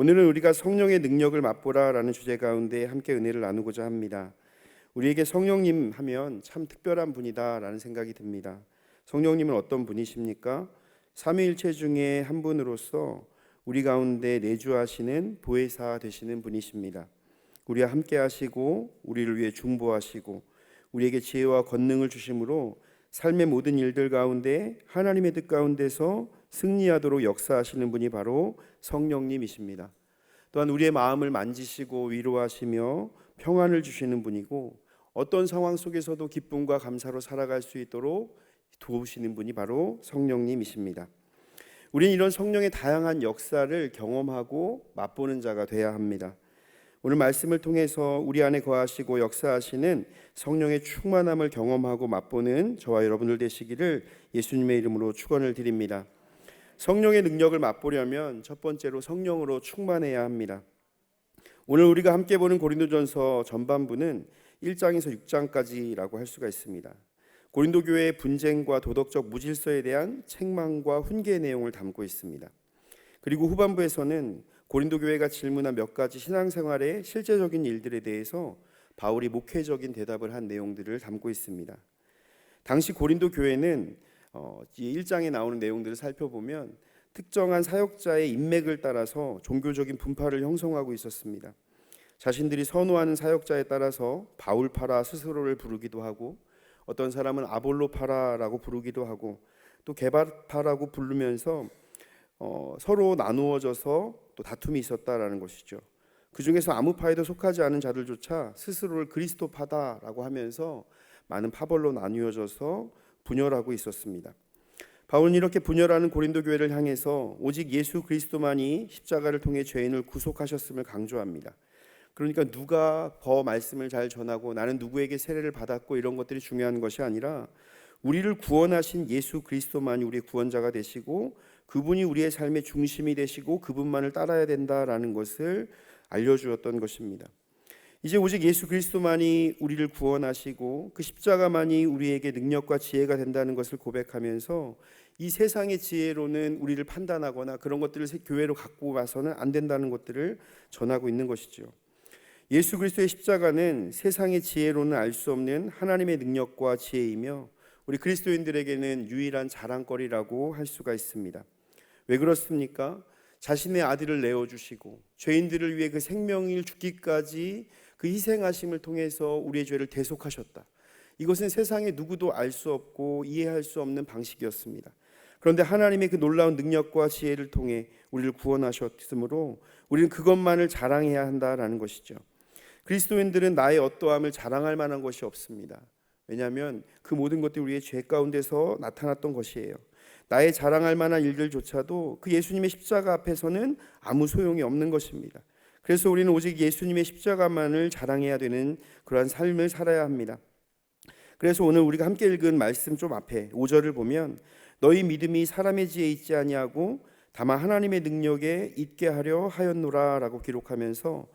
오늘은 우리가 성령의 능력을 맛보라라는 주제 가운데 함께 은혜를 나누고자 합니다. 우리에게 성령님 하면 참 특별한 분이다라는 생각이 듭니다. 성령님은 어떤 분이십니까? 삼위일체 중에 한 분으로서 우리 가운데 내주하시는 보혜사 되시는 분이십니다. 우리와 함께 하시고 우리를 위해 중보하시고 우리에게 지혜와 권능을 주심으로 삶의 모든 일들 가운데 하나님의 뜻 가운데서 승리하도록 역사하시는 분이 바로 성령님이십니다. 또한 우리의 마음을 만지시고 위로하시며 평안을 주시는 분이고 어떤 상황 속에서도 기쁨과 감사로 살아갈 수 있도록 도우시는 분이 바로 성령님이십니다. 우리는 이런 성령의 다양한 역사를 경험하고 맛보는 자가 되어야 합니다. 오늘 말씀을 통해서 우리 안에 거하시고 역사하시는 성령의 충만함을 경험하고 맛보는 저와 여러분들 되시기를 예수님의 이름으로 축원을 드립니다. 성령의 능력을 맛보려면 첫 번째로 성령으로 충만해야 합니다. 오늘 우리가 함께 보는 고린도전서 전반부는 1장에서 6장까지라고 할 수가 있습니다. 고린도 교회의 분쟁과 도덕적 무질서에 대한 책망과 훈계의 내용을 담고 있습니다. 그리고 후반부에서는 고린도 교회가 질문한 몇 가지 신앙생활의 실제적인 일들에 대해서 바울이 목회적인 대답을 한 내용들을 담고 있습니다. 당시 고린도 교회는 1장에 나오는 내용들을 살펴보면 특정한 사역자의 인맥을 따라서 종교적인 분파를 형성하고 있었습니다. 자신들이 선호하는 사역자에 따라서 바울파라 스스로를 부르기도 하고 어떤 사람은 아볼로파라라고 부르기도 하고 또 게바파라고 부르면서 서로 나누어져서 또 다툼이 있었다라는 것이죠. 그 중에서 아무 파에도 속하지 않은 자들조차 스스로를 그리스도파다라고 하면서 많은 파벌로 나누어져서 분열하고 있었습니다. 바울은 이렇게 분열하는 고린도 교회를 향해서 오직 예수 그리스도만이 십자가를 통해 죄인을 구속하셨음을 강조합니다. 그러니까 누가 더 말씀을 잘 전하고 나는 누구에게 세례를 받았고 이런 것들이 중요한 것이 아니라 우리를 구원하신 예수 그리스도만이 우리의 구원자가 되시고 그분이 우리의 삶의 중심이 되시고 그분만을 따라야 된다라는 것을 알려주었던 것입니다. 이제 오직 예수 그리스도만이 우리를 구원하시고 그 십자가만이 우리에게 능력과 지혜가 된다는 것을 고백하면서 이 세상의 지혜로는 우리를 판단하거나 그런 것들을 교회로 갖고 와서는 안 된다는 것들을 전하고 있는 것이죠. 예수 그리스도의 십자가는 세상의 지혜로는 알 수 없는 하나님의 능력과 지혜이며 우리 그리스도인들에게는 유일한 자랑거리라고 할 수가 있습니다. 왜 그렇습니까? 자신의 아들을 내어주시고 죄인들을 위해 그 생명을 죽기까지 그 희생하심을 통해서 우리의 죄를 대속하셨다. 이것은 세상에 누구도 알 수 없고 이해할 수 없는 방식이었습니다. 그런데 하나님의 그 놀라운 능력과 지혜를 통해 우리를 구원하셨으므로 우리는 그것만을 자랑해야 한다라는 것이죠. 그리스도인들은 나의 어떠함을 자랑할 만한 것이 없습니다. 왜냐하면 그 모든 것들이 우리의 죄 가운데서 나타났던 것이에요. 나의 자랑할 만한 일들조차도 그 예수님의 십자가 앞에서는 아무 소용이 없는 것입니다. 그래서 우리는 오직 예수님의 십자가만을 자랑해야 되는 그러한 삶을 살아야 합니다. 그래서 오늘 우리가 함께 읽은 말씀 좀 앞에 5절을 보면 너희 믿음이 사람의 지혜에 있지 아니하고 다만 하나님의 능력에 있게 하려 하였노라 라고 기록하면서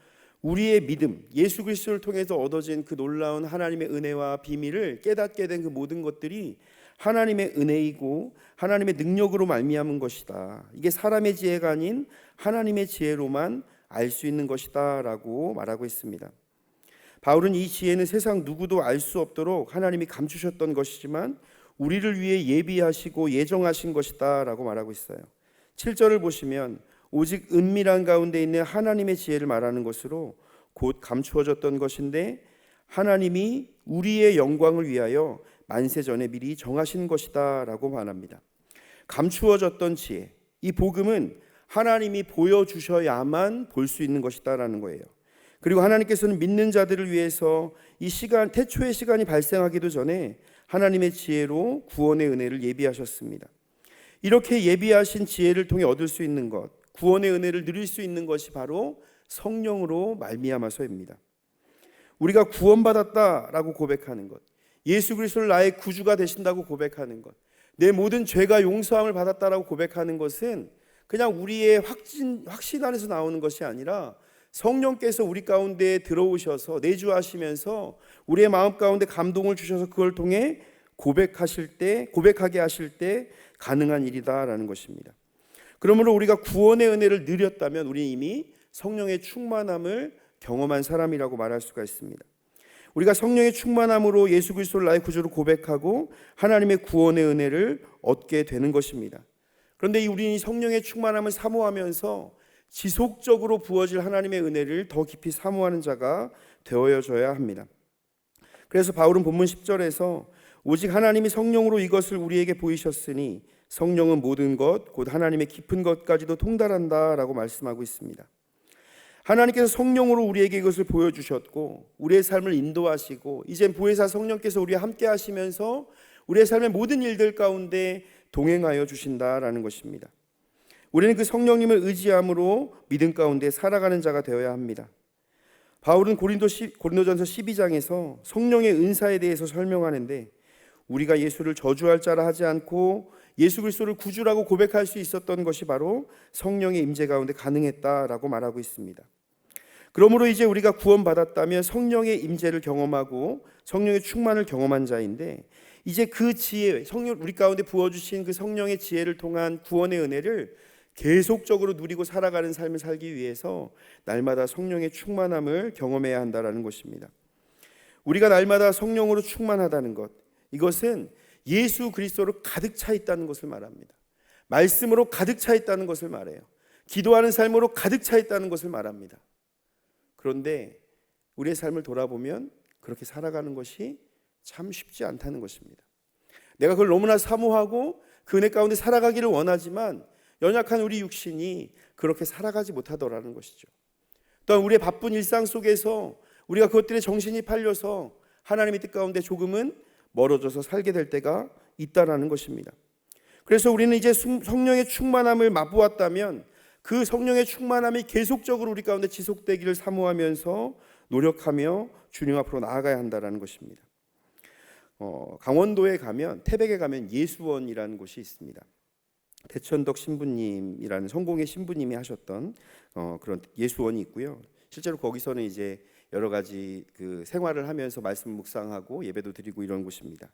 우리의 믿음, 예수 그리스도를 통해서 얻어진 그 놀라운 하나님의 은혜와 비밀을 깨닫게 된 그 모든 것들이 하나님의 은혜이고 하나님의 능력으로 말미암은 것이다. 이게 사람의 지혜가 아닌 하나님의 지혜로만 알 수 있는 것이다 라고 말하고 있습니다. 바울은 이 지혜는 세상 누구도 알 수 없도록 하나님이 감추셨던 것이지만 우리를 위해 예비하시고 예정하신 것이다 라고 말하고 있어요. 7절을 보시면 오직 은밀한 가운데 있는 하나님의 지혜를 말하는 것으로 곧 감추어졌던 것인데 하나님이 우리의 영광을 위하여 만세전에 미리 정하신 것이다 라고 말합니다. 감추어졌던 지혜, 이 복음은 하나님이 보여주셔야만 볼 수 있는 것이다 라는 거예요. 그리고 하나님께서는 믿는 자들을 위해서 이 시간, 태초의 시간이 발생하기도 전에 하나님의 지혜로 구원의 은혜를 예비하셨습니다. 이렇게 예비하신 지혜를 통해 얻을 수 있는 것, 구원의 은혜를 누릴 수 있는 것이 바로 성령으로 말미암아서입니다. 우리가 구원받았다라고 고백하는 것, 예수 그리스도를 나의 구주가 되신다고 고백하는 것, 내 모든 죄가 용서함을 받았다라고 고백하는 것은 그냥 우리의 확신 안에서 나오는 것이 아니라 성령께서 우리 가운데 들어오셔서 내주하시면서 우리의 마음 가운데 감동을 주셔서 그걸 통해 고백하게 하실 때 가능한 일이다라는 것입니다. 그러므로 우리가 구원의 은혜를 누렸다면 우리는 이미 성령의 충만함을 경험한 사람이라고 말할 수가 있습니다. 우리가 성령의 충만함으로 예수 그리스도를 나의 구주로 고백하고 하나님의 구원의 은혜를 얻게 되는 것입니다. 그런데 우리는 성령의 충만함을 사모하면서 지속적으로 부어질 하나님의 은혜를 더 깊이 사모하는 자가 되어져야 합니다. 그래서 바울은 본문 10절에서 오직 하나님이 성령으로 이것을 우리에게 보이셨으니 성령은 모든 것 곧 하나님의 깊은 것까지도 통달한다 라고 말씀하고 있습니다. 하나님께서 성령으로 우리에게 이것을 보여주셨고 우리의 삶을 인도하시고 이제 보혜사 성령께서 우리와 함께 하시면서 우리의 삶의 모든 일들 가운데 동행하여 주신다라는 것입니다. 우리는 그 성령님을 의지함으로 믿음 가운데 살아가는 자가 되어야 합니다. 바울은 고린도전서 12장에서 성령의 은사에 대해서 설명하는데 우리가 예수를 저주할 자라 하지 않고 예수 그리스도를 구주라고 고백할 수 있었던 것이 바로 성령의 임재 가운데 가능했다라고 말하고 있습니다. 그러므로 이제 우리가 구원받았다면 성령의 임재를 경험하고 성령의 충만을 경험한 자인데 이제 그 지혜, 성령 우리 가운데 부어주신 그 성령의 지혜를 통한 구원의 은혜를 계속적으로 누리고 살아가는 삶을 살기 위해서 날마다 성령의 충만함을 경험해야 한다는 것입니다. 우리가 날마다 성령으로 충만하다는 것, 이것은 예수 그리스도로 가득 차 있다는 것을 말합니다. 말씀으로 가득 차 있다는 것을 말해요. 기도하는 삶으로 가득 차 있다는 것을 말합니다. 그런데 우리의 삶을 돌아보면 그렇게 살아가는 것이 참 쉽지 않다는 것입니다. 내가 그걸 너무나 사모하고 그 은혜 가운데 살아가기를 원하지만 연약한 우리 육신이 그렇게 살아가지 못하더라는 것이죠. 또한 우리의 바쁜 일상 속에서 우리가 그것들에 정신이 팔려서 하나님의 뜻 가운데 조금은 멀어져서 살게 될 때가 있다라는 것입니다. 그래서 우리는 이제 성령의 충만함을 맛보았다면 그 성령의 충만함이 계속적으로 우리 가운데 지속되기를 사모하면서 노력하며 주님 앞으로 나아가야 한다는 것입니다. 강원도에 가면 태백에 가면 예수원이라는 곳이 있습니다. 대천덕 신부님이라는 성공의 신부님이 하셨던 그런 예수원이 있고요. 실제로 거기서는 이제 여러 가지 그 생활을 하면서 말씀 묵상하고 예배도 드리고 이런 곳입니다.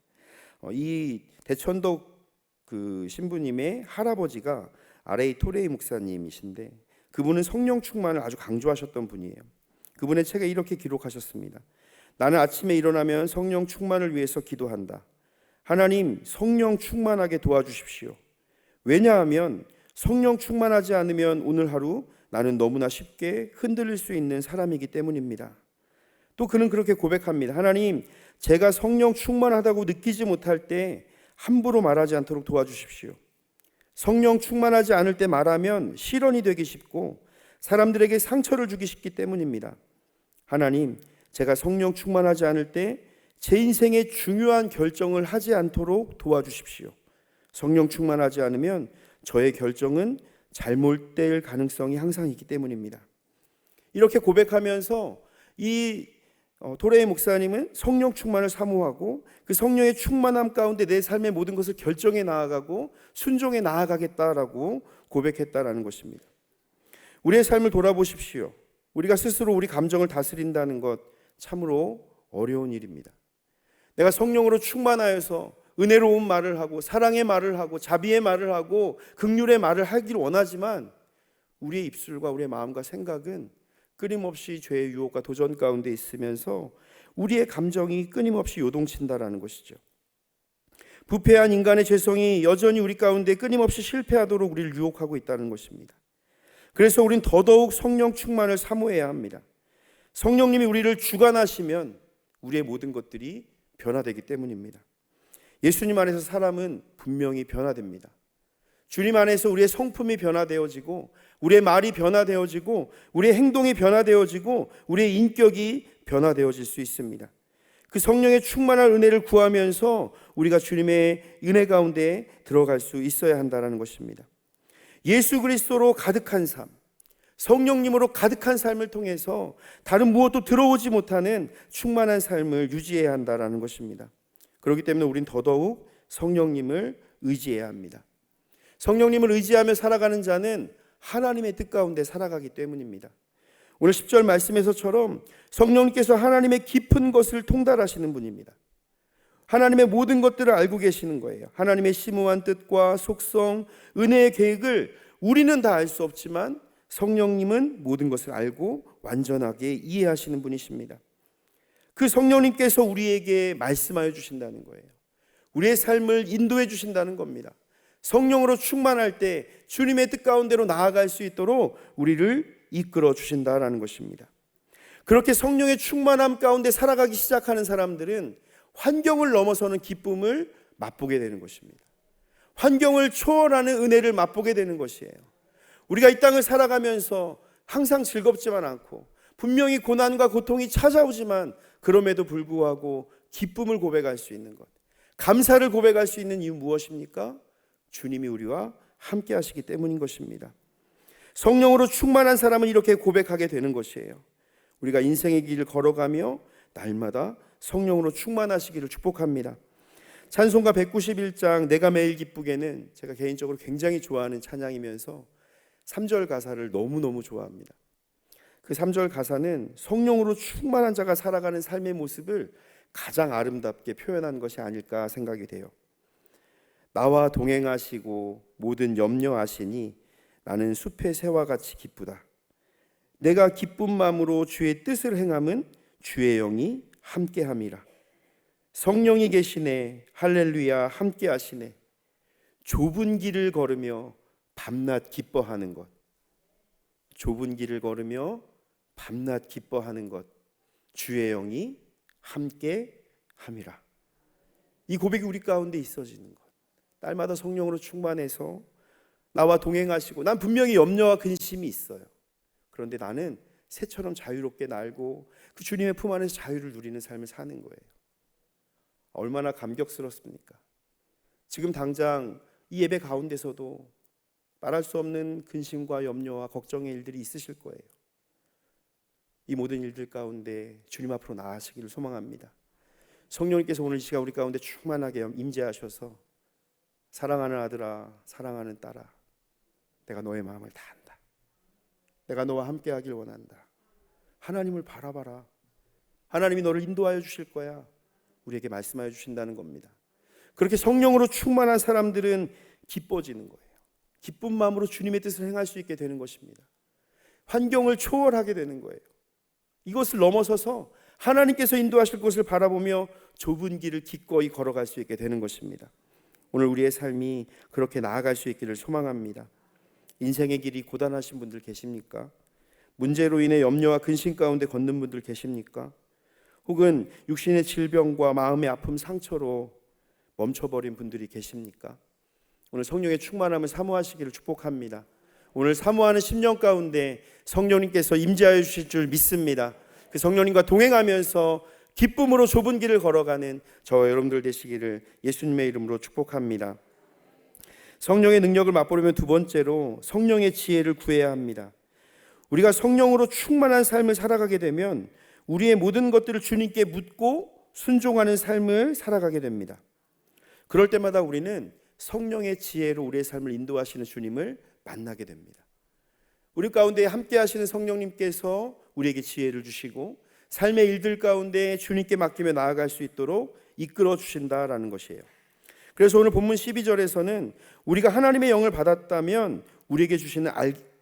이 대천덕 그 신부님의 할아버지가 R.A. 토레이 목사님이신데 그분은 성령 충만을 아주 강조하셨던 분이에요. 그분의 책에 이렇게 기록하셨습니다. 나는 아침에 일어나면 성령 충만을 위해서 기도한다. 하나님, 성령 충만하게 도와주십시오. 왜냐하면 성령 충만하지 않으면 오늘 하루 나는 너무나 쉽게 흔들릴 수 있는 사람이기 때문입니다. 또 그는 그렇게 고백합니다. 하나님, 제가 성령 충만하다고 느끼지 못할 때 함부로 말하지 않도록 도와주십시오. 성령 충만하지 않을 때 말하면 실언이 되기 쉽고 사람들에게 상처를 주기 쉽기 때문입니다. 하나님, 제가 성령 충만하지 않을 때 제 인생의 중요한 결정을 하지 않도록 도와주십시오. 성령 충만하지 않으면 저의 결정은 잘못될 가능성이 항상 있기 때문입니다. 이렇게 고백하면서 이 도레이 목사님은 성령 충만을 사모하고 그 성령의 충만함 가운데 내 삶의 모든 것을 결정해 나아가고 순종해 나아가겠다라고 고백했다라는 것입니다. 우리의 삶을 돌아보십시오. 우리가 스스로 우리 감정을 다스린다는 것 참으로 어려운 일입니다. 내가 성령으로 충만하여서 은혜로운 말을 하고 사랑의 말을 하고 자비의 말을 하고 긍휼의 말을 하기를 원하지만 우리의 입술과 우리의 마음과 생각은 끊임없이 죄의 유혹과 도전 가운데 있으면서 우리의 감정이 끊임없이 요동친다라는 것이죠. 부패한 인간의 죄성이 여전히 우리 가운데 끊임없이 실패하도록 우리를 유혹하고 있다는 것입니다. 그래서 우린 더더욱 성령 충만을 사모해야 합니다. 성령님이 우리를 주관하시면 우리의 모든 것들이 변화되기 때문입니다. 예수님 안에서 사람은 분명히 변화됩니다. 주님 안에서 우리의 성품이 변화되어지고 우리의 말이 변화되어지고 우리의 행동이 변화되어지고 우리의 인격이 변화되어질 수 있습니다. 그 성령의 충만한 은혜를 구하면서 우리가 주님의 은혜 가운데 들어갈 수 있어야 한다는 것입니다. 예수 그리스도로 가득한 삶, 성령님으로 가득한 삶을 통해서 다른 무엇도 들어오지 못하는 충만한 삶을 유지해야 한다는 것입니다. 그렇기 때문에 우린 더더욱 성령님을 의지해야 합니다. 성령님을 의지하며 살아가는 자는 하나님의 뜻 가운데 살아가기 때문입니다. 오늘 10절 말씀에서처럼 성령님께서 하나님의 깊은 것을 통달하시는 분입니다. 하나님의 모든 것들을 알고 계시는 거예요. 하나님의 심오한 뜻과 속성, 은혜의 계획을 우리는 다 알 수 없지만 성령님은 모든 것을 알고 완전하게 이해하시는 분이십니다. 그 성령님께서 우리에게 말씀하여 주신다는 거예요. 우리의 삶을 인도해 주신다는 겁니다. 성령으로 충만할 때 주님의 뜻 가운데로 나아갈 수 있도록 우리를 이끌어 주신다라는 것입니다. 그렇게 성령의 충만함 가운데 살아가기 시작하는 사람들은 환경을 넘어서는 기쁨을 맛보게 되는 것입니다. 환경을 초월하는 은혜를 맛보게 되는 것이에요. 우리가 이 땅을 살아가면서 항상 즐겁지만 않고 분명히 고난과 고통이 찾아오지만 그럼에도 불구하고 기쁨을 고백할 수 있는 것, 감사를 고백할 수 있는 이유 무엇입니까? 주님이 우리와 함께 하시기 때문인 것입니다. 성령으로 충만한 사람은 이렇게 고백하게 되는 것이에요. 우리가 인생의 길을 걸어가며 날마다 성령으로 충만하시기를 축복합니다. 찬송가 191장 내가 매일 기쁘게는 제가 개인적으로 굉장히 좋아하는 찬양이면서 3절 가사를 너무너무 좋아합니다. 그 3절 가사는 성령으로 충만한 자가 살아가는 삶의 모습을 가장 아름답게 표현한 것이 아닐까 생각이 돼요. 나와 동행하시고 모든 염려하시니 나는 숲의 새와 같이 기쁘다. 내가 기쁜 마음으로 주의 뜻을 행함은 주의 영이 함께함이라. 성령이 계시네 할렐루야 함께하시네. 좁은 길을 걸으며 밤낮 기뻐하는 것. 좁은 길을 걸으며 밤낮 기뻐하는 것. 주의 영이 함께함이라. 이 고백이 우리 가운데 있어지는 것. 날마다 성령으로 충만해서 나와 동행하시고 난 분명히 염려와 근심이 있어요. 그런데 나는 새처럼 자유롭게 날고 그 주님의 품 안에서 자유를 누리는 삶을 사는 거예요. 얼마나 감격스럽습니까? 지금 당장 이 예배 가운데서도 말할 수 없는 근심과 염려와 걱정의 일들이 있으실 거예요. 이 모든 일들 가운데 주님 앞으로 나아가시기를 소망합니다. 성령님께서 오늘 이 시간 우리 가운데 충만하게 임재하셔서 사랑하는 아들아, 사랑하는 딸아, 내가 너의 마음을 다 안다. 내가 너와 함께 하길 원한다. 하나님을 바라봐라. 하나님이 너를 인도하여 주실 거야. 우리에게 말씀하여 주신다는 겁니다. 그렇게 성령으로 충만한 사람들은 기뻐지는 거예요. 기쁜 마음으로 주님의 뜻을 행할 수 있게 되는 것입니다. 환경을 초월하게 되는 거예요. 이것을 넘어서서 하나님께서 인도하실 곳을 바라보며 좁은 길을 기꺼이 걸어갈 수 있게 되는 것입니다. 오늘 우리의 삶이 그렇게 나아갈 수 있기를 소망합니다. 인생의 길이 고단하신 분들 계십니까? 문제로 인해 염려와 근심 가운데 걷는 분들 계십니까? 혹은 육신의 질병과 마음의 아픔, 상처로 멈춰버린 분들이 계십니까? 오늘 성령의 충만함을 사모하시기를 축복합니다. 오늘 사모하는 심령 가운데 성령님께서 임재하여 주실 줄 믿습니다. 그 성령님과 동행하면서 기쁨으로 좁은 길을 걸어가는 저와 여러분들 되시기를 예수님의 이름으로 축복합니다. 성령의 능력을 맛보려면 두 번째로 성령의 지혜를 구해야 합니다. 우리가 성령으로 충만한 삶을 살아가게 되면 우리의 모든 것들을 주님께 묻고 순종하는 삶을 살아가게 됩니다. 그럴 때마다 우리는 성령의 지혜로 우리의 삶을 인도하시는 주님을 만나게 됩니다. 우리 가운데 함께 하시는 성령님께서 우리에게 지혜를 주시고 삶의 일들 가운데 주님께 맡기며 나아갈 수 있도록 이끌어 주신다라는 것이에요. 그래서 오늘 본문 12절에서는 우리가 하나님의 영을 받았다면 우리에게 주시는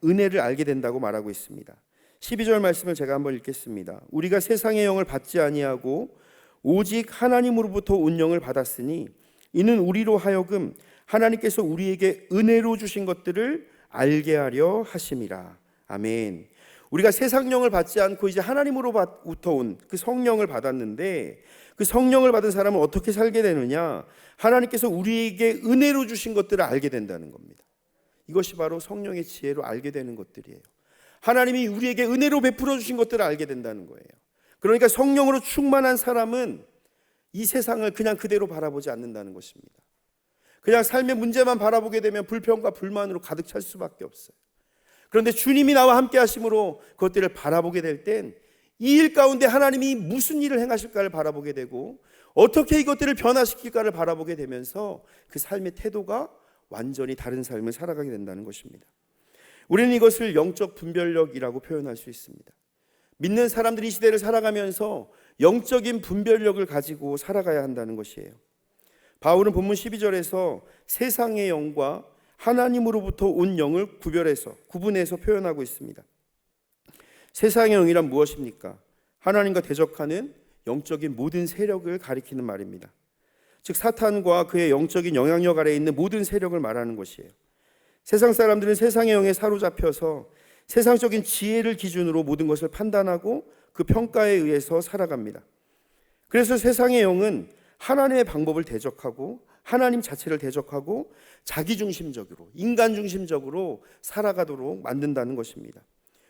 은혜를 알게 된다고 말하고 있습니다. 12절 말씀을 제가 한번 읽겠습니다. 우리가 세상의 영을 받지 아니하고 오직 하나님으로부터 온 영을 받았으니 이는 우리로 하여금 하나님께서 우리에게 은혜로 주신 것들을 알게 하려 하심이라. 아멘. 우리가 세상 영을 받지 않고 이제 하나님으로부터 온 그 성령을 받았는데 그 성령을 받은 사람은 어떻게 살게 되느냐? 하나님께서 우리에게 은혜로 주신 것들을 알게 된다는 겁니다. 이것이 바로 성령의 지혜로 알게 되는 것들이에요. 하나님이 우리에게 은혜로 베풀어 주신 것들을 알게 된다는 거예요. 그러니까 성령으로 충만한 사람은 이 세상을 그냥 그대로 바라보지 않는다는 것입니다. 그냥 삶의 문제만 바라보게 되면 불평과 불만으로 가득 찰 수밖에 없어요. 그런데 주님이 나와 함께 하심으로 그것들을 바라보게 될 땐 이 일 가운데 하나님이 무슨 일을 행하실까를 바라보게 되고 어떻게 이것들을 변화시킬까를 바라보게 되면서 그 삶의 태도가 완전히 다른 삶을 살아가게 된다는 것입니다. 우리는 이것을 영적 분별력이라고 표현할 수 있습니다. 믿는 사람들이 이 시대를 살아가면서 영적인 분별력을 가지고 살아가야 한다는 것이에요. 바울은 본문 12절에서 세상의 영과 하나님으로부터 온 영을 구분해서 표현하고 있습니다. 세상의 영이란 무엇입니까? 하나님과 대적하는 영적인 모든 세력을 가리키는 말입니다. 즉 사탄과 그의 영적인 영향력 아래에 있는 모든 세력을 말하는 것이에요. 세상 사람들은 세상의 영에 사로잡혀서 세상적인 지혜를 기준으로 모든 것을 판단하고 그 평가에 의해서 살아갑니다. 그래서 세상의 영은 하나님의 방법을 대적하고 하나님 자체를 대적하고 자기중심적으로, 인간중심적으로 살아가도록 만든다는 것입니다.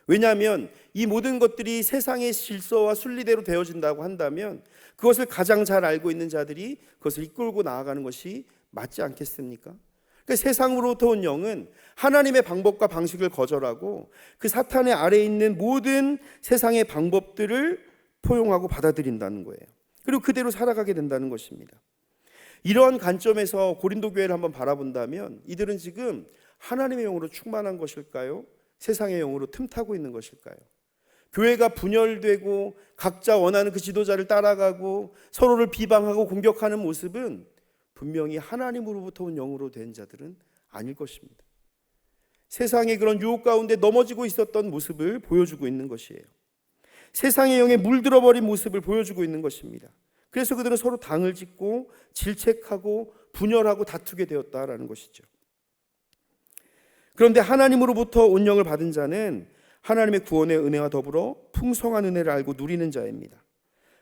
왜냐하면 이 모든 것들이 세상의 질서와 순리대로 되어진다고 한다면 그것을 가장 잘 알고 있는 자들이 그것을 이끌고 나아가는 것이 맞지 않겠습니까? 그러니까 세상으로부터 온 영은 하나님의 방법과 방식을 거절하고 그 사탄의 아래에 있는 모든 세상의 방법들을 포용하고 받아들인다는 거예요. 그리고 그대로 살아가게 된다는 것입니다. 이러한 관점에서 고린도 교회를 한번 바라본다면 이들은 지금 하나님의 영으로 충만한 것일까요? 세상의 영으로 틈타고 있는 것일까요? 교회가 분열되고 각자 원하는 그 지도자를 따라가고 서로를 비방하고 공격하는 모습은 분명히 하나님으로부터 온 영으로 된 자들은 아닐 것입니다. 세상의 그런 유혹 가운데 넘어지고 있었던 모습을 보여주고 있는 것이에요. 세상의 영에 물들어버린 모습을 보여주고 있는 것입니다. 그래서 그들은 서로 당을 짓고 질책하고 분열하고 다투게 되었다라는 것이죠. 그런데 하나님으로부터 온 영을 받은 자는 하나님의 구원의 은혜와 더불어 풍성한 은혜를 알고 누리는 자입니다.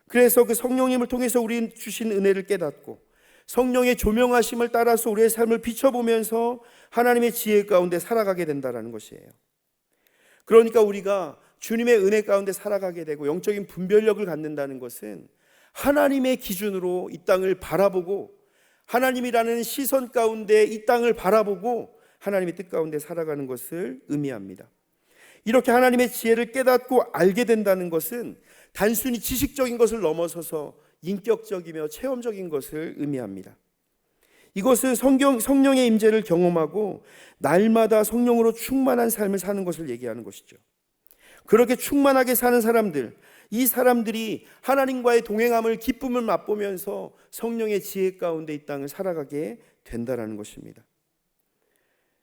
그래서 그 성령님을 통해서 우리 주신 은혜를 깨닫고 성령의 조명하심을 따라서 우리의 삶을 비춰보면서 하나님의 지혜 가운데 살아가게 된다는 것이에요. 그러니까 우리가 주님의 은혜 가운데 살아가게 되고 영적인 분별력을 갖는다는 것은 하나님의 기준으로 이 땅을 바라보고 하나님이라는 시선 가운데 이 땅을 바라보고 하나님의 뜻 가운데 살아가는 것을 의미합니다. 이렇게 하나님의 지혜를 깨닫고 알게 된다는 것은 단순히 지식적인 것을 넘어서서 인격적이며 체험적인 것을 의미합니다. 이것은 성령의 임재를 경험하고 날마다 성령으로 충만한 삶을 사는 것을 얘기하는 것이죠. 그렇게 충만하게 사는 사람들, 이 사람들이 하나님과의 동행함을 기쁨을 맛보면서 성령의 지혜 가운데 이 땅을 살아가게 된다는 것입니다.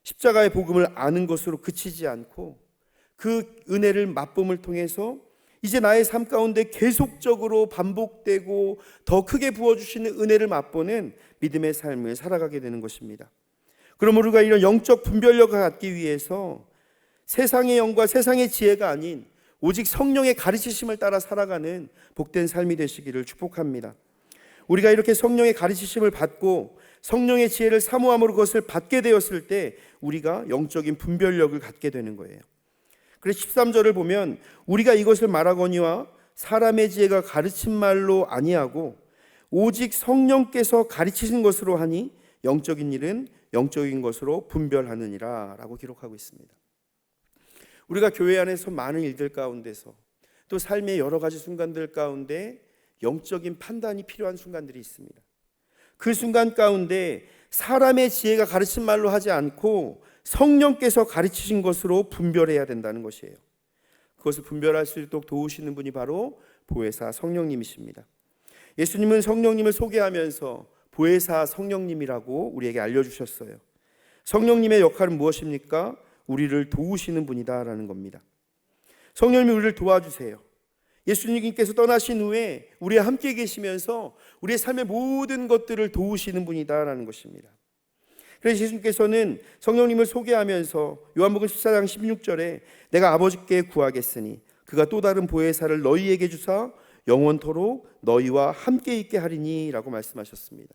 십자가의 복음을 아는 것으로 그치지 않고 그 은혜를 맛봄을 통해서 이제 나의 삶 가운데 계속적으로 반복되고 더 크게 부어주시는 은혜를 맛보는 믿음의 삶을 살아가게 되는 것입니다. 그럼 우리가 이런 영적 분별력을 갖기 위해서 세상의 영과 세상의 지혜가 아닌 오직 성령의 가르치심을 따라 살아가는 복된 삶이 되시기를 축복합니다. 우리가 이렇게 성령의 가르치심을 받고 성령의 지혜를 사모함으로 그것을 받게 되었을 때 우리가 영적인 분별력을 갖게 되는 거예요. 그래서 13절을 보면 우리가 이것을 말하거니와 사람의 지혜가 가르친 말로 아니하고 오직 성령께서 가르치신 것으로 하니 영적인 일은 영적인 것으로 분별하느니라 라고 기록하고 있습니다. 우리가 교회 안에서 많은 일들 가운데서 또 삶의 여러 가지 순간들 가운데 영적인 판단이 필요한 순간들이 있습니다. 그 순간 가운데 사람의 지혜가 가르친 말로 하지 않고 성령께서 가르치신 것으로 분별해야 된다는 것이에요. 그것을 분별할 수 있도록 도우시는 분이 바로 보혜사 성령님이십니다. 예수님은 성령님을 소개하면서 보혜사 성령님이라고 우리에게 알려주셨어요. 성령님의 역할은 무엇입니까? 우리를 도우시는 분이다라는 겁니다. 성령님이 우리를 도와주세요. 예수님께서 떠나신 후에 우리와 함께 계시면서 우리의 삶의 모든 것들을 도우시는 분이다라는 것입니다. 그래서 예수님께서는 성령님을 소개하면서 요한복음 14장 16절에 내가 아버지께 구하겠으니 그가 또 다른 보혜사를 너희에게 주사 영원토록 너희와 함께 있게 하리니 라고 말씀하셨습니다.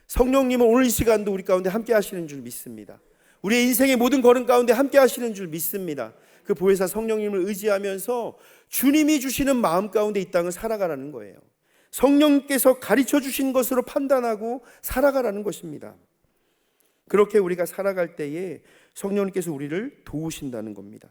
성령님은 오늘 이 시간도 우리 가운데 함께 하시는 줄 믿습니다. 우리의 인생의 모든 걸음 가운데 함께 하시는 줄 믿습니다. 그 보혜사 성령님을 의지하면서 주님이 주시는 마음 가운데 이 땅을 살아가라는 거예요. 성령께서 가르쳐 주신 것으로 판단하고 살아가라는 것입니다. 그렇게 우리가 살아갈 때에 성령님께서 우리를 도우신다는 겁니다.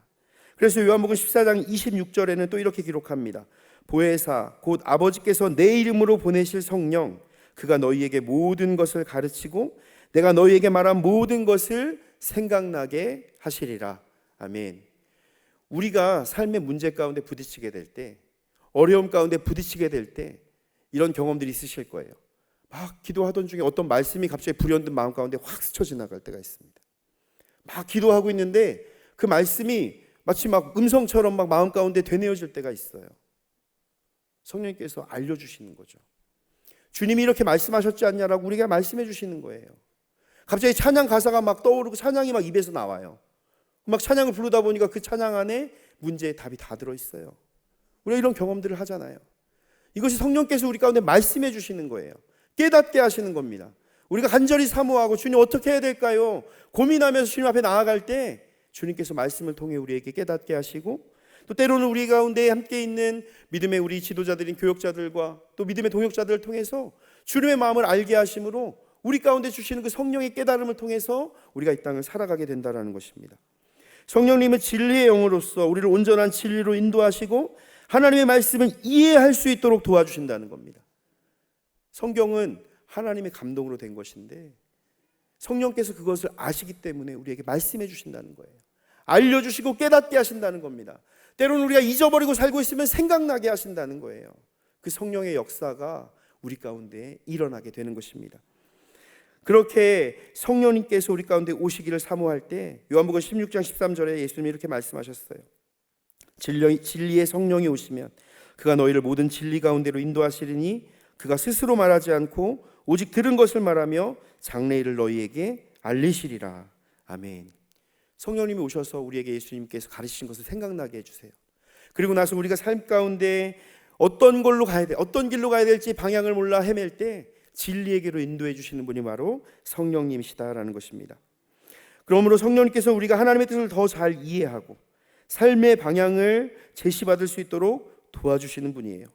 그래서 요한복음 14장 26절에는 또 이렇게 기록합니다. 보혜사 곧 아버지께서 내 이름으로 보내실 성령 그가 너희에게 모든 것을 가르치고 내가 너희에게 말한 모든 것을 생각나게 하시리라. 아멘. 우리가 삶의 문제 가운데 부딪히게 될 때, 어려움 가운데 부딪히게 될 때 이런 경험들이 있으실 거예요. 막 기도하던 중에 어떤 말씀이 갑자기 불현듯 마음 가운데 확 스쳐 지나갈 때가 있습니다. 막 기도하고 있는데 그 말씀이 마치 막 음성처럼 막 마음 가운데 되뇌어질 때가 있어요. 성령님께서 알려주시는 거죠. 주님이 이렇게 말씀하셨지 않냐라고 우리가 말씀해 주시는 거예요. 갑자기 찬양 가사가 막 떠오르고 찬양이 막 입에서 나와요. 막 찬양을 부르다 보니까 그 찬양 안에 문제의 답이 다 들어있어요. 우리가 이런 경험들을 하잖아요. 이것이 성령께서 우리 가운데 말씀해 주시는 거예요. 깨닫게 하시는 겁니다. 우리가 간절히 사모하고 주님 어떻게 해야 될까요? 고민하면서 주님 앞에 나아갈 때 주님께서 말씀을 통해 우리에게 깨닫게 하시고, 또 때로는 우리 가운데 함께 있는 믿음의 우리 지도자들인 교역자들과 또 믿음의 동역자들을 통해서 주님의 마음을 알게 하심으로 우리 가운데 주시는 그 성령의 깨달음을 통해서 우리가 이 땅을 살아가게 된다는 것입니다. 성령님은 진리의 영으로서 우리를 온전한 진리로 인도하시고 하나님의 말씀을 이해할 수 있도록 도와주신다는 겁니다. 성경은 하나님의 감동으로 된 것인데 성령께서 그것을 아시기 때문에 우리에게 말씀해 주신다는 거예요. 알려주시고 깨닫게 하신다는 겁니다. 때로는 우리가 잊어버리고 살고 있으면 생각나게 하신다는 거예요. 그 성령의 역사가 우리 가운데 일어나게 되는 것입니다. 그렇게 성령님께서 우리 가운데 오시기를 사모할 때 요한복음 16장 13절에 예수님이 이렇게 말씀하셨어요. 진리의 성령이 오시면 그가 너희를 모든 진리 가운데로 인도하시리니 그가 스스로 말하지 않고 오직 들은 것을 말하며 장래일을 너희에게 알리시리라. 아멘. 성령님이 오셔서 우리에게 예수님께서 가르치신 것을 생각나게 해주세요. 그리고 나서 우리가 삶 가운데 어떤 걸로 가야 돼, 어떤 길로 가야 될지 방향을 몰라 헤맬 때 진리에게로 인도해 주시는 분이 바로 성령님이시다라는 것입니다. 그러므로 성령님께서 우리가 하나님의 뜻을 더 잘 이해하고 삶의 방향을 제시받을 수 있도록 도와주시는 분이에요.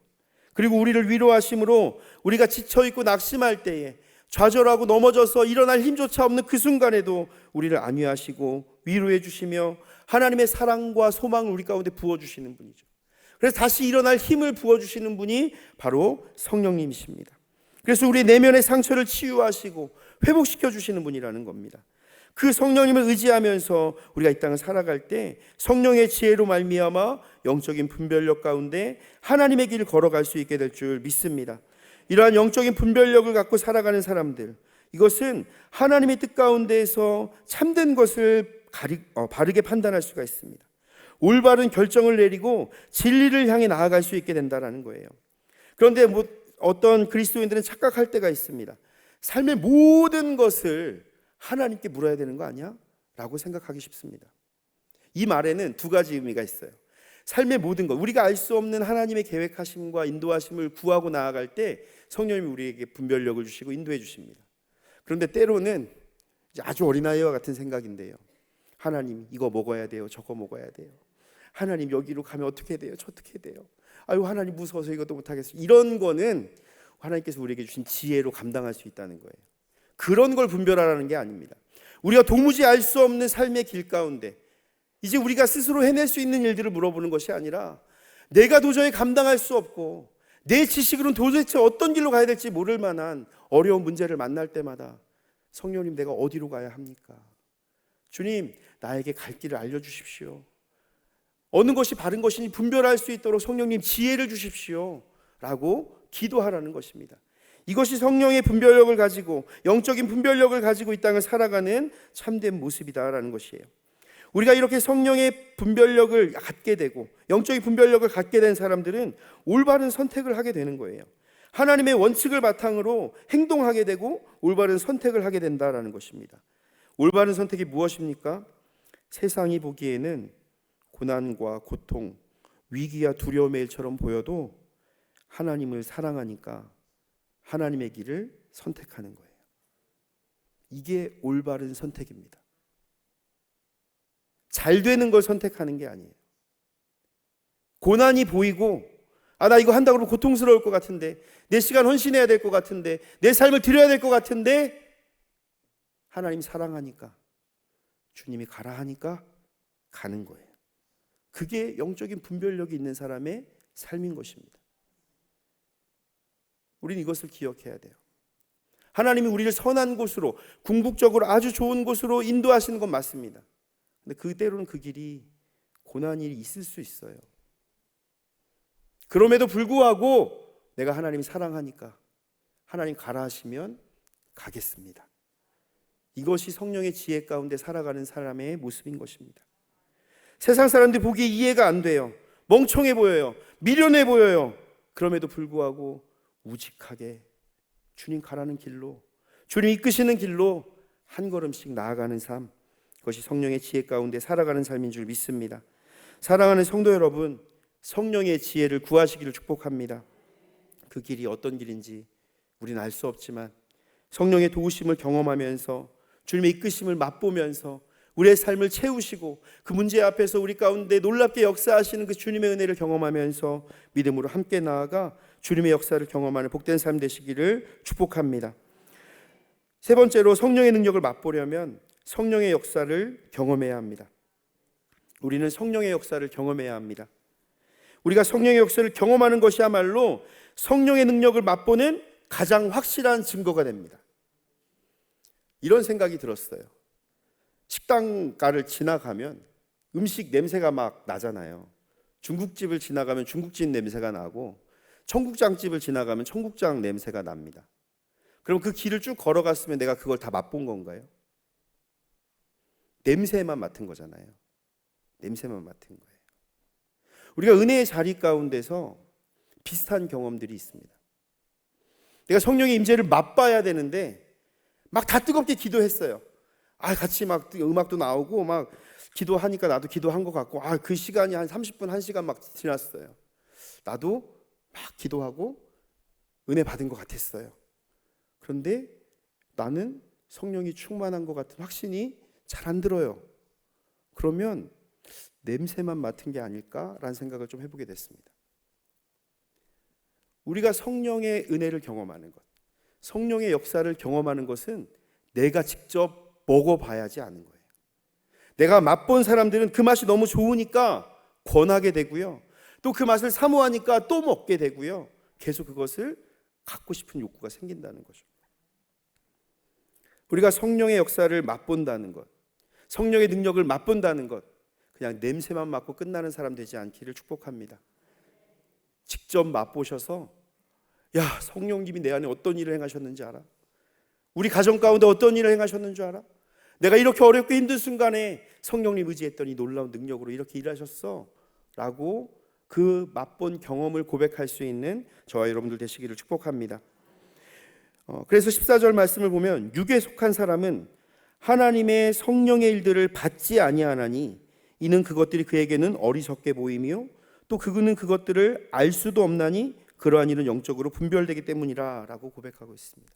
그리고 우리를 위로하심으로 우리가 지쳐있고 낙심할 때에 좌절하고 넘어져서 일어날 힘조차 없는 그 순간에도 우리를 안위하시고 위로해 주시며 하나님의 사랑과 소망을 우리 가운데 부어주시는 분이죠. 그래서 다시 일어날 힘을 부어주시는 분이 바로 성령님이십니다. 그래서 우리 내면의 상처를 치유하시고 회복시켜 주시는 분이라는 겁니다. 그 성령님을 의지하면서 우리가 이 땅을 살아갈 때 성령의 지혜로 말미암아 영적인 분별력 가운데 하나님의 길을 걸어갈 수 있게 될 줄 믿습니다. 이러한 영적인 분별력을 갖고 살아가는 사람들, 이것은 하나님의 뜻 가운데에서 참된 것을 바르게 판단할 수가 있습니다. 올바른 결정을 내리고 진리를 향해 나아갈 수 있게 된다는 거예요. 그런데 어떤 그리스도인들은 착각할 때가 있습니다. 삶의 모든 것을 하나님께 물어야 되는 거 아니야? 라고 생각하기 쉽습니다. 이 말에는 두 가지 의미가 있어요. 삶의 모든 것, 우리가 알 수 없는 하나님의 계획하심과 인도하심을 구하고 나아갈 때 성령님이 우리에게 분별력을 주시고 인도해 주십니다. 그런데 때로는 이제 아주 어린아이와 같은 생각인데요. 하나님 이거 먹어야 돼요, 저거 먹어야 돼요. 하나님 여기로 가면 어떻게 돼요, 저 어떻게 돼요. 아유 하나님 무서워서 이것도 못하겠어요. 이런 거는 하나님께서 우리에게 주신 지혜로 감당할 수 있다는 거예요. 그런 걸 분별하라는 게 아닙니다. 우리가 도무지 알 수 없는 삶의 길 가운데 이제 우리가 스스로 해낼 수 있는 일들을 물어보는 것이 아니라 내가 도저히 감당할 수 없고 내 지식으로는 도대체 어떤 길로 가야 될지 모를 만한 어려운 문제를 만날 때마다 성령님 내가 어디로 가야 합니까? 주님 나에게 갈 길을 알려주십시오. 어느 것이 바른 것인지 분별할 수 있도록 성령님 지혜를 주십시오 라고 기도하라는 것입니다. 이것이 성령의 분별력을 가지고 영적인 분별력을 가지고 이 땅을 살아가는 참된 모습이다라는 것이에요. 우리가 이렇게 성령의 분별력을 갖게 되고 영적인 분별력을 갖게 된 사람들은 올바른 선택을 하게 되는 거예요. 하나님의 원칙을 바탕으로 행동하게 되고 올바른 선택을 하게 된다라는 것입니다. 올바른 선택이 무엇입니까? 세상이 보기에는 고난과 고통, 위기와 두려움의 일처럼 보여도 하나님을 사랑하니까 하나님의 길을 선택하는 거예요. 이게 올바른 선택입니다. 잘 되는 걸 선택하는 게 아니에요. 고난이 보이고 나 이거 한다고 그러면 고통스러울 것 같은데, 내 시간 헌신해야 될 것 같은데, 내 삶을 드려야 될 것 같은데 하나님 사랑하니까, 주님이 가라 하니까 가는 거예요. 그게 영적인 분별력이 있는 사람의 삶인 것입니다. 우리는 이것을 기억해야 돼요. 하나님이 우리를 선한 곳으로, 궁극적으로 아주 좋은 곳으로 인도하시는 건 맞습니다. 근데 그때로는 그 길이 고난이 있을 수 있어요. 그럼에도 불구하고 내가 하나님 사랑하니까 하나님 가라 하시면 가겠습니다. 이것이 성령의 지혜 가운데 살아가는 사람의 모습인 것입니다. 세상 사람들이 보기에 이해가 안 돼요. 멍청해 보여요. 미련해 보여요. 그럼에도 불구하고 우직하게 주님 가라는 길로, 주님 이끄시는 길로 한 걸음씩 나아가는 삶, 그것이 성령의 지혜 가운데 살아가는 삶인 줄 믿습니다. 사랑하는 성도 여러분, 성령의 지혜를 구하시기를 축복합니다. 그 길이 어떤 길인지 우리는 알 수 없지만 성령의 도우심을 경험하면서 주님의 이끄심을 맛보면서 우리의 삶을 채우시고 그 문제 앞에서 우리 가운데 놀랍게 역사하시는 그 주님의 은혜를 경험하면서 믿음으로 함께 나아가 주님의 역사를 경험하는 복된 삶 되시기를 축복합니다. 세 번째로, 성령의 능력을 맛보려면 성령의 역사를 경험해야 합니다. 우리는 성령의 역사를 경험해야 합니다. 우리가 성령의 역사를 경험하는 것이야말로 성령의 능력을 맛보는 가장 확실한 증거가 됩니다. 이런 생각이 들었어요. 식당가를 지나가면 음식 냄새가 막 나잖아요. 중국집을 지나가면 중국집 냄새가 나고 청국장집을 지나가면 청국장 냄새가 납니다. 그럼 그 길을 쭉 걸어갔으면 내가 그걸 다 맛본 건가요? 냄새만 맡은 거잖아요. 냄새만 맡은 거예요. 우리가 은혜의 자리 가운데서 비슷한 경험들이 있습니다. 내가 성령의 임재를 맛봐야 되는데 막 다 뜨겁게 기도했어요. 같이 막 음악도 나오고 막 기도하니까 나도 기도한 것 같고, 그 시간이 한 30분, 1시간 막 지났어요. 나도 막 기도하고 은혜 받은 것 같았어요. 그런데 나는 성령이 충만한 것 같은 확신이 잘 안 들어요. 그러면 냄새만 맡은 게 아닐까라는 생각을 좀 해보게 됐습니다. 우리가 성령의 은혜를 경험하는 것, 성령의 역사를 경험하는 것은 내가 직접 먹어봐야지 아는 거예요. 내가 맛본 사람들은 그 맛이 너무 좋으니까 권하게 되고요. 또 그 맛을 사모하니까 또 먹게 되고요. 계속 그것을 갖고 싶은 욕구가 생긴다는 거죠. 우리가 성령의 역사를 맛본다는 것, 성령의 능력을 맛본다는 것, 그냥 냄새만 맡고 끝나는 사람 되지 않기를 축복합니다. 직접 맛보셔서, 야, 성령님이 내 안에 어떤 일을 행하셨는지 알아? 우리 가정 가운데 어떤 일을 행하셨는 줄 알아? 내가 이렇게 어렵고 힘든 순간에 성령님 의지했더니 놀라운 능력으로 이렇게 일하셨어 라고 그 맛본 경험을 고백할 수 있는 저와 여러분들 되시기를 축복합니다. 그래서 14절 말씀을 보면, 육에 속한 사람은 하나님의 성령의 일들을 받지 아니하나니 이는 그것들이 그에게는 어리석게 보이며 또 그는 그것들을 알 수도 없나니 그러한 일은 영적으로 분별되기 때문이라 라고 고백하고 있습니다.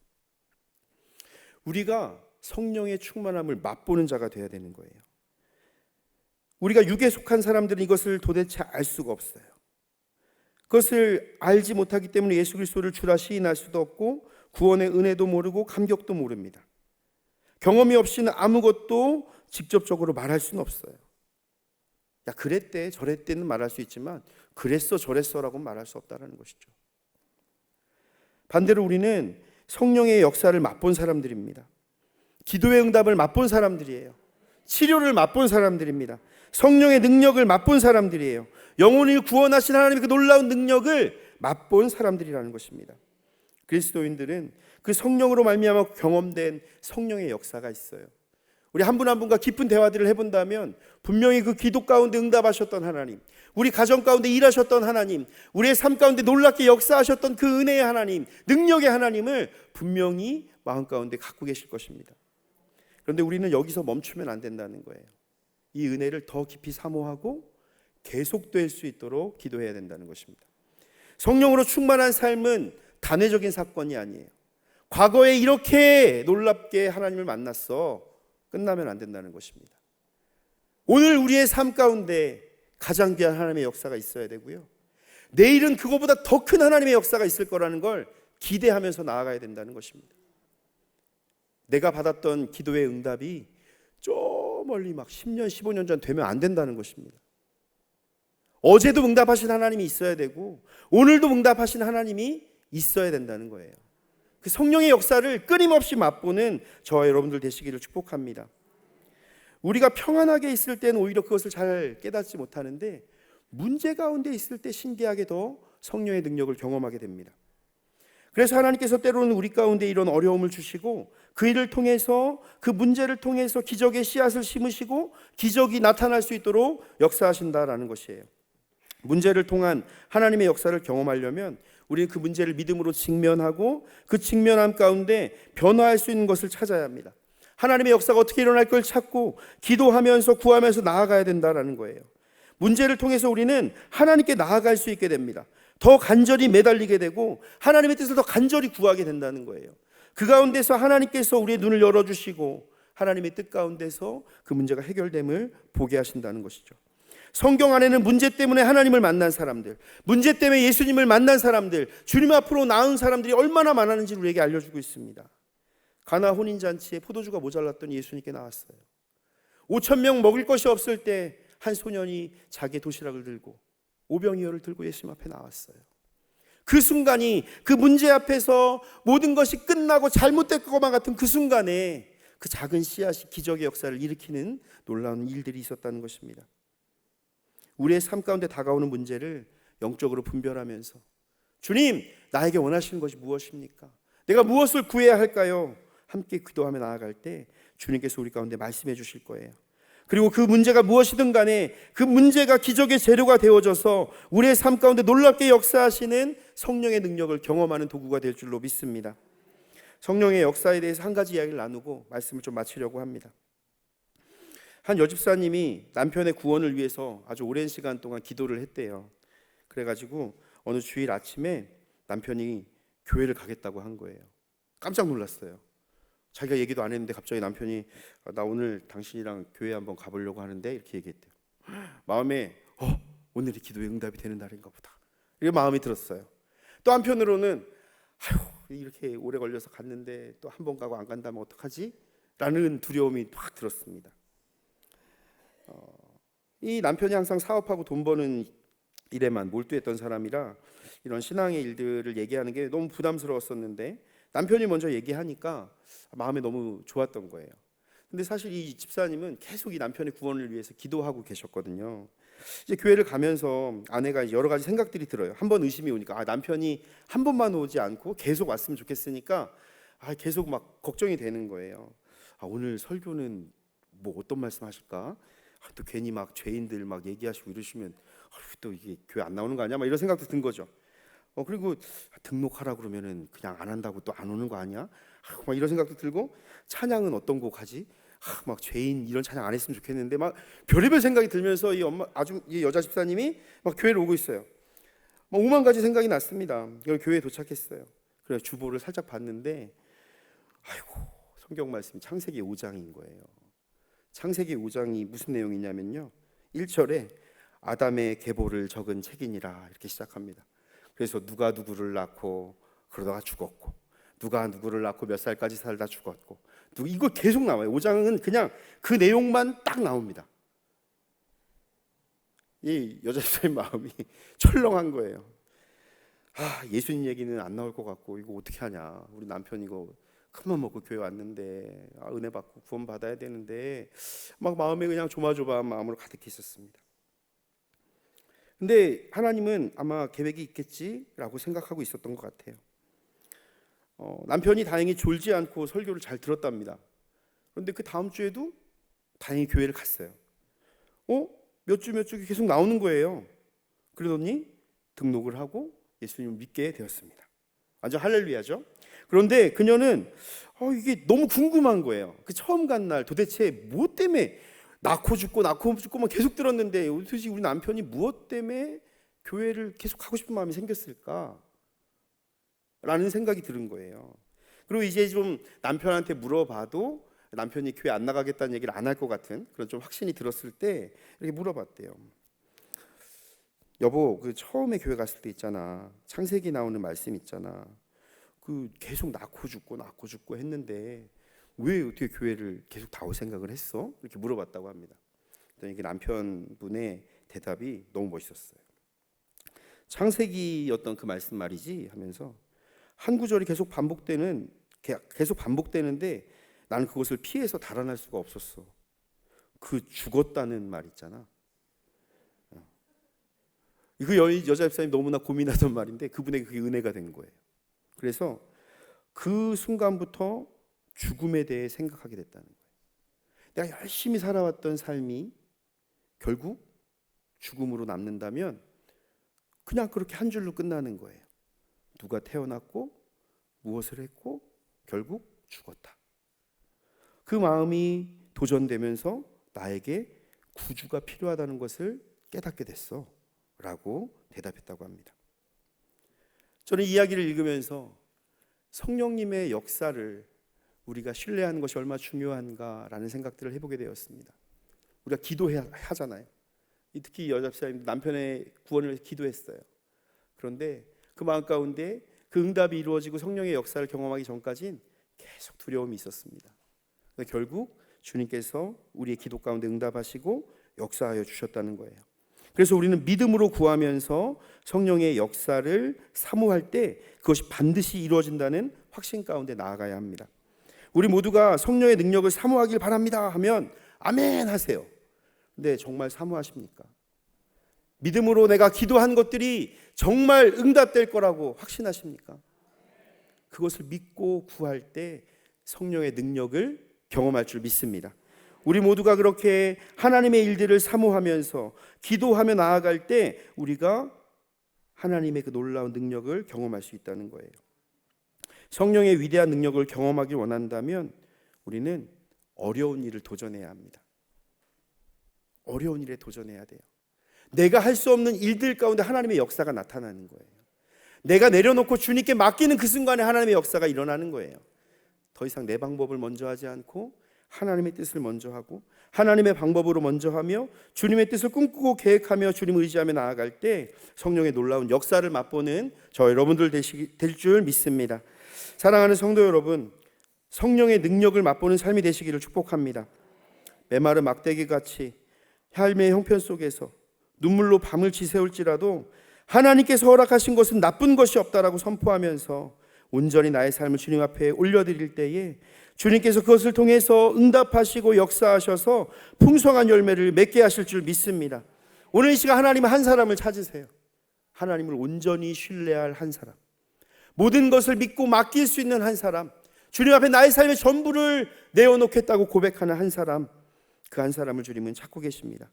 우리가 성령의 충만함을 맛보는 자가 되어야 되는 거예요. 우리가 육에 속한 사람들은 이것을 도대체 알 수가 없어요. 그것을 알지 못하기 때문에 예수 그리스도를 주라 시인할 수도 없고 구원의 은혜도 모르고 감격도 모릅니다. 경험이 없이는 아무것도 직접적으로 말할 수는 없어요. 야, 그랬대 저랬대는 말할 수 있지만 그랬어 저랬어라고는 말할 수 없다는 것이죠. 반대로 우리는 성령의 역사를 맛본 사람들입니다. 기도의 응답을 맛본 사람들이에요. 치료를 맛본 사람들입니다. 성령의 능력을 맛본 사람들이에요. 영혼을 구원하신 하나님의 그 놀라운 능력을 맛본 사람들이라는 것입니다. 그리스도인들은 그 성령으로 말미암아 경험된 성령의 역사가 있어요. 우리 한 분 한 분과 깊은 대화들을 해본다면 분명히 그 기도 가운데 응답하셨던 하나님, 우리 가정 가운데 일하셨던 하나님, 우리의 삶 가운데 놀랍게 역사하셨던 그 은혜의 하나님, 능력의 하나님을 분명히 마음 가운데 갖고 계실 것입니다. 그런데 우리는 여기서 멈추면 안 된다는 거예요. 이 은혜를 더 깊이 사모하고 계속될 수 있도록 기도해야 된다는 것입니다. 성령으로 충만한 삶은 단회적인 사건이 아니에요. 과거에 이렇게 놀랍게 하나님을 만났어 끝나면 안 된다는 것입니다. 오늘 우리의 삶 가운데 가장 귀한 하나님의 역사가 있어야 되고요, 내일은 그거보다 더 큰 하나님의 역사가 있을 거라는 걸 기대하면서 나아가야 된다는 것입니다. 내가 받았던 기도의 응답이 저 멀리 막 10년, 15년 전 되면 안 된다는 것입니다. 어제도 응답하신 하나님이 있어야 되고 오늘도 응답하신 하나님이 있어야 된다는 거예요. 그 성령의 역사를 끊임없이 맛보는 저와 여러분들 되시기를 축복합니다. 우리가 평안하게 있을 때는 오히려 그것을 잘 깨닫지 못하는데 문제 가운데 있을 때 신기하게 더 성령의 능력을 경험하게 됩니다. 그래서 하나님께서 때로는 우리 가운데 이런 어려움을 주시고 그 일을 통해서, 그 문제를 통해서 기적의 씨앗을 심으시고 기적이 나타날 수 있도록 역사하신다라는 것이에요. 문제를 통한 하나님의 역사를 경험하려면 우리는 그 문제를 믿음으로 직면하고 그 직면함 가운데 변화할 수 있는 것을 찾아야 합니다. 하나님의 역사가 어떻게 일어날 걸 찾고 기도하면서 구하면서 나아가야 된다라는 거예요. 문제를 통해서 우리는 하나님께 나아갈 수 있게 됩니다. 더 간절히 매달리게 되고 하나님의 뜻을 더 간절히 구하게 된다는 거예요. 그 가운데서 하나님께서 우리의 눈을 열어주시고 하나님의 뜻 가운데서 그 문제가 해결됨을 보게 하신다는 것이죠. 성경 안에는 문제 때문에 하나님을 만난 사람들, 문제 때문에 예수님을 만난 사람들, 주님 앞으로 나온 사람들이 얼마나 많았는지 우리에게 알려주고 있습니다. 가나 혼인잔치에 포도주가 모자랐더니 예수님께 나왔어요. 5,000명 먹을 것이 없을 때 한 소년이 자기의 도시락을 들고 오병이어를 들고 예수님 앞에 나왔어요. 그 순간이, 그 문제 앞에서 모든 것이 끝나고 잘못될 것만 같은 그 순간에 그 작은 씨앗이 기적의 역사를 일으키는 놀라운 일들이 있었다는 것입니다. 우리의 삶 가운데 다가오는 문제를 영적으로 분별하면서 주님, 나에게 원하시는 것이 무엇입니까? 내가 무엇을 구해야 할까요? 함께 기도하며 나아갈 때 주님께서 우리 가운데 말씀해 주실 거예요. 그리고 그 문제가 무엇이든 간에 그 문제가 기적의 재료가 되어져서 우리의 삶 가운데 놀랍게 역사하시는 성령의 능력을 경험하는 도구가 될 줄로 믿습니다. 성령의 역사에 대해서 한 가지 이야기를 나누고 말씀을 좀 마치려고 합니다. 한 여집사님이 남편의 구원을 위해서 아주 오랜 시간 동안 기도를 했대요. 그래가지고 어느 주일 아침에 남편이 교회를 가겠다고 한 거예요. 깜짝 놀랐어요. 자기가 얘기도 안 했는데 갑자기 남편이 나 오늘 당신이랑 교회 한번 가보려고 하는데 이렇게 얘기했대요. 마음에 오늘이 기도의 응답이 되는 날인가 보다, 이게 마음이 들었어요. 또 한편으로는 이렇게 오래 걸려서 갔는데 또 한 번 가고 안 간다면 어떡하지? 라는 두려움이 확 들었습니다. 이 남편이 항상 사업하고 돈 버는 일에만 몰두했던 사람이라 이런 신앙의 일들을 얘기하는 게 너무 부담스러웠었는데 남편이 먼저 얘기하니까 마음에 너무 좋았던 거예요. 근데 사실 이 집사님은 계속 이 남편의 구원을 위해서 기도하고 계셨거든요. 이제 교회를 가면서 아내가 여러 가지 생각들이 들어요. 한 번 의심이 오니까 남편이 한 번만 오지 않고 계속 왔으면 좋겠으니까 계속 막 걱정이 되는 거예요. 오늘 설교는 뭐 어떤 말씀 하실까? 또 괜히 막 죄인들 막 얘기하시고 이러시면 또 이게 교회 안 나오는 거 아니야? 막 이런 생각도 든 거죠. 그리고 등록하라 그러면은 그냥 안 한다고 또 안 오는 거 아니야? 막 이런 생각도 들고, 찬양은 어떤 곡 하지? 막 죄인 이런 찬양 안 했으면 좋겠는데 막 별의별 생각이 들면서 이 여자 집사님이 막 교회를 오고 있어요. 막 오만 가지 생각이 났습니다. 그래서 교회에 도착했어요. 그래서 주보를 살짝 봤는데 성경 말씀이 창세기 5장인 거예요. 창세기 5장이 무슨 내용이냐면요, 1절에 아담의 계보를 적은 책이니라 이렇게 시작합니다. 그래서 누가 누구를 낳고 그러다가 죽었고, 누가 누구를 낳고 몇 살까지 살다 죽었고, 이거 계속 나와요. 5장은 그냥 그 내용만 딱 나옵니다. 이 여자 집사님 마음이 철렁한 거예요. 예수님 얘기는 안 나올 것 같고 이거 어떻게 하냐, 우리 남편 이거 큰맘 먹고 교회 왔는데 은혜 받고 구원 받아야 되는데 막 마음에 그냥 조마조마한 마음으로 가득히 있었습니다. 근데 하나님은 아마 계획이 있겠지라고 생각하고 있었던 것 같아요. 남편이 다행히 졸지 않고 설교를 잘 들었답니다. 그런데 그 다음 주에도 다행히 교회를 갔어요. 몇 주 계속 나오는 거예요. 그러더니 등록을 하고 예수님을 믿게 되었습니다. 완전 할렐루야죠. 그런데 그녀는 이게 너무 궁금한 거예요. 그 처음 간 날 도대체 뭐 때문에 낳고 죽고만 계속 들었는데 도대체 우리 남편이 무엇 때문에 교회를 계속 하고 싶은 마음이 생겼을까? 라는 생각이 드는 거예요. 그리고 이제 좀 남편한테 물어봐도 남편이 교회 안 나가겠다는 얘기를 안 할 것 같은 그런 좀 확신이 들었을 때 이렇게 물어봤대요. 여보, 그 처음에 교회 갔을 때 있잖아, 창세기 나오는 말씀 있잖아, 그 계속 낳고 죽고 했는데 왜 어떻게 교회를 계속 나올 생각을 했어? 이렇게 물어봤다고 합니다. 그랬더니 이게 남편분의 대답이 너무 멋있었어요. 창세기였던 그 말씀 말이지 하면서 한 구절이 계속 반복되는데 나는 그것을 피해서 달아날 수가 없었어. 그 죽었다는 말 있잖아. 이거 여자 집사님 너무나 고민하던 말인데 그분에게 그게 은혜가 된 거예요. 그래서 그 순간부터 죽음에 대해 생각하게 됐다는 거예요. 내가 열심히 살아왔던 삶이 결국 죽음으로 남는다면 그냥 그렇게 한 줄로 끝나는 거예요. 누가 태어났고 무엇을 했고 결국 죽었다. 그 마음이 도전되면서 나에게 구주가 필요하다는 것을 깨닫게 됐어 라고 대답했다고 합니다. 저는 이 이야기를 읽으면서 성령님의 역사를 우리가 신뢰하는 것이 얼마나 중요한가라는 생각들을 해보게 되었습니다. 우리가 기도하잖아요. 특히 여자 집사님 남편의 구원을 위해서 기도했어요. 그런데 그 마음 가운데 그 응답이 이루어지고 성령의 역사를 경험하기 전까지는 계속 두려움이 있었습니다. 결국 주님께서 우리의 기도 가운데 응답하시고 역사하여 주셨다는 거예요. 그래서 우리는 믿음으로 구하면서 성령의 역사를 사모할 때 그것이 반드시 이루어진다는 확신 가운데 나아가야 합니다. 우리 모두가 성령의 능력을 사모하길 바랍니다 하면 아멘 하세요. 근데 정말 사모하십니까? 믿음으로 내가 기도한 것들이 정말 응답될 거라고 확신하십니까? 그것을 믿고 구할 때 성령의 능력을 경험할 줄 믿습니다. 우리 모두가 그렇게 하나님의 일들을 사모하면서 기도하며 나아갈 때 우리가 하나님의 그 놀라운 능력을 경험할 수 있다는 거예요. 성령의 위대한 능력을 경험하길 원한다면 우리는 어려운 일을 도전해야 합니다. 어려운 일에 도전해야 돼요. 내가 할 수 없는 일들 가운데 하나님의 역사가 나타나는 거예요. 내가 내려놓고 주님께 맡기는 그 순간에 하나님의 역사가 일어나는 거예요. 더 이상 내 방법을 먼저 하지 않고 하나님의 뜻을 먼저 하고 하나님의 방법으로 먼저 하며 주님의 뜻을 꿈꾸고 계획하며 주님을 의지하며 나아갈 때 성령의 놀라운 역사를 맛보는 저 여러분들 될 줄 믿습니다. 사랑하는 성도 여러분, 성령의 능력을 맛보는 삶이 되시기를 축복합니다. 메마른 막대기같이 삶의 형편 속에서 눈물로 밤을 지새울지라도 하나님께서 허락하신 것은 나쁜 것이 없다라고 선포하면서 온전히 나의 삶을 주님 앞에 올려드릴 때에 주님께서 그것을 통해서 응답하시고 역사하셔서 풍성한 열매를 맺게 하실 줄 믿습니다. 오늘 이 시간 하나님 한 사람을 찾으세요. 하나님을 온전히 신뢰할 한 사람, 모든 것을 믿고 맡길 수 있는 한 사람, 주님 앞에 나의 삶의 전부를 내어놓겠다고 고백하는 한 사람, 그 한 사람을 주님은 찾고 계십니다.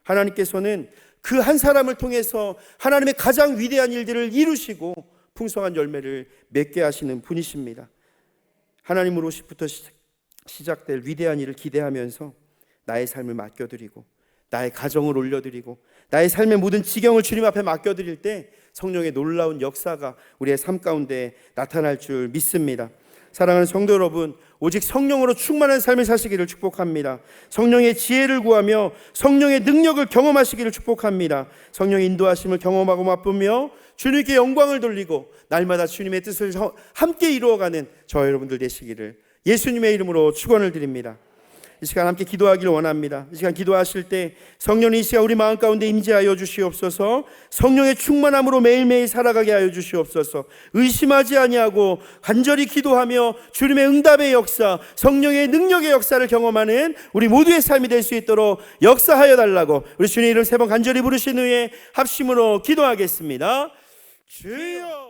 하나님께서는 그 한 사람을 통해서 하나님의 가장 위대한 일들을 이루시고 풍성한 열매를 맺게 하시는 분이십니다. 하나님으로부터 시작될 위대한 일을 기대하면서 나의 삶을 맡겨드리고 나의 가정을 올려드리고 나의 삶의 모든 지경을 주님 앞에 맡겨드릴 때 성령의 놀라운 역사가 우리의 삶 가운데 나타날 줄 믿습니다. 사랑하는 성도 여러분, 오직 성령으로 충만한 삶을 사시기를 축복합니다. 성령의 지혜를 구하며 성령의 능력을 경험하시기를 축복합니다. 성령의 인도하심을 경험하고 맛보며 주님께 영광을 돌리고 날마다 주님의 뜻을 함께 이루어가는 저 여러분들 되시기를 예수님의 이름으로 축원을 드립니다. 이 시간 함께 기도하기를 원합니다. 이 시간 기도하실 때 성령이 이 시간 우리 마음 가운데 임재하여 주시옵소서. 성령의 충만함으로 매일매일 살아가게 하여 주시옵소서. 의심하지 아니하고 간절히 기도하며 주님의 응답의 역사, 성령의 능력의 역사를 경험하는 우리 모두의 삶이 될 수 있도록 역사하여 달라고 우리 주님 이름 세 번 간절히 부르신 후에 합심으로 기도하겠습니다. 주여.